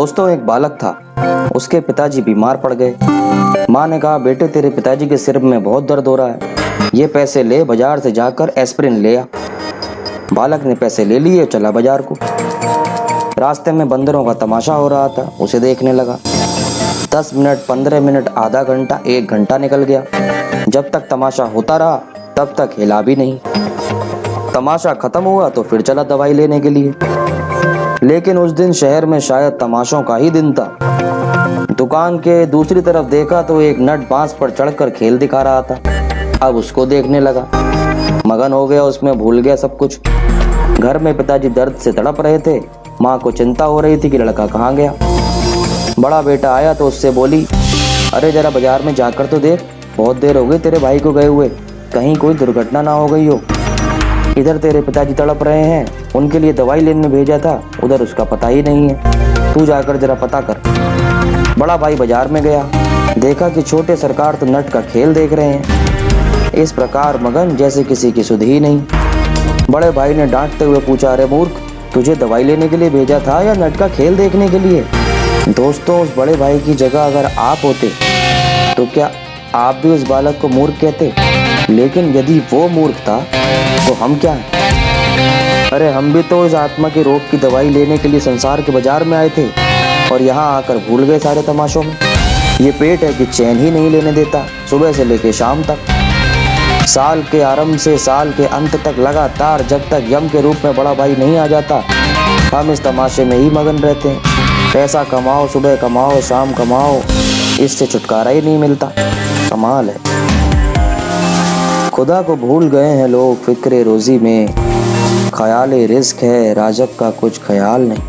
दोस्तों, एक बालक था। उसके पिताजी बीमार पड़ गए। माँ ने कहा, बेटे तेरे पिताजी के सिर में बहुत दर्द हो रहा है, ये पैसे ले, बाजार से जाकर एस्पिरिन ले आ। बालक ने पैसे ले लिए और चला बाजार को। रास्ते में बंदरों का तमाशा हो रहा था, उसे देखने लगा। 10 मिनट, 15 मिनट, आधा घंटा, 1 घंटा निकल गया। जब तक तमाशा होता रहा तब तक हिला भी नहीं। तमाशा खत्म हुआ तो फिर चला दवाई लेने के लिए। लेकिन उस दिन शहर में शायद तमाशों का ही दिन था। दुकान के दूसरी तरफ देखा तो एक नट बांस पर चढ़कर खेल दिखा रहा था। अब उसको देखने लगा, मगन हो गया उसमें, भूल गया सब कुछ। घर में पिताजी दर्द से तड़प रहे थे। माँ को चिंता हो रही थी कि लड़का कहाँ गया। बड़ा बेटा आया तो उससे बोली, अरे जरा बाजार में जाकर तो देख, बहुत देर हो गई तेरे भाई को गए हुए, कहीं कोई दुर्घटना ना हो गई हो। इधर तेरे पिताजी तड़प रहे हैं, उनके लिए दवाई लेने भेजा था, उधर उसका पता ही नहीं है, तू जाकर जरा पता कर। बड़ा भाई बाजार में गया, देखा कि छोटे सरकार तो नट का खेल देख रहे हैं, इस प्रकार मगन जैसे किसी की सुध ही नहीं। बड़े भाई ने डांटते हुए पूछा, अरे मूर्ख, तुझे दवाई लेने के लिए भेजा था या नट का खेल देखने के लिए? दोस्तों, उस बड़े भाई की जगह अगर आप होते तो क्या आप भी उस बालक को मूर्ख कहते? लेकिन यदि वो मूर्ख था तो हम क्या हैं? अरे हम भी तो इस आत्मा के रोग की दवाई लेने के लिए संसार के बाजार में आए थे और यहाँ आकर भूल गए सारे तमाशों में। ये पेट है कि चैन ही नहीं लेने देता, सुबह से लेकर शाम तक, साल के आरंभ से साल के अंत तक लगातार, जब तक यम के रूप में बड़ा भाई नहीं आ जाता हम इस तमाशे में ही मगन रहते हैं। पैसा कमाओ, सुबह कमाओ, शाम कमाओ, इससे छुटकारा ही नहीं मिलता। कमाल है। खुदा को भूल गए हैं लोग फिक्रे रोजी में, ख्याल रिस्क है राजक का कुछ ख्याल नहीं।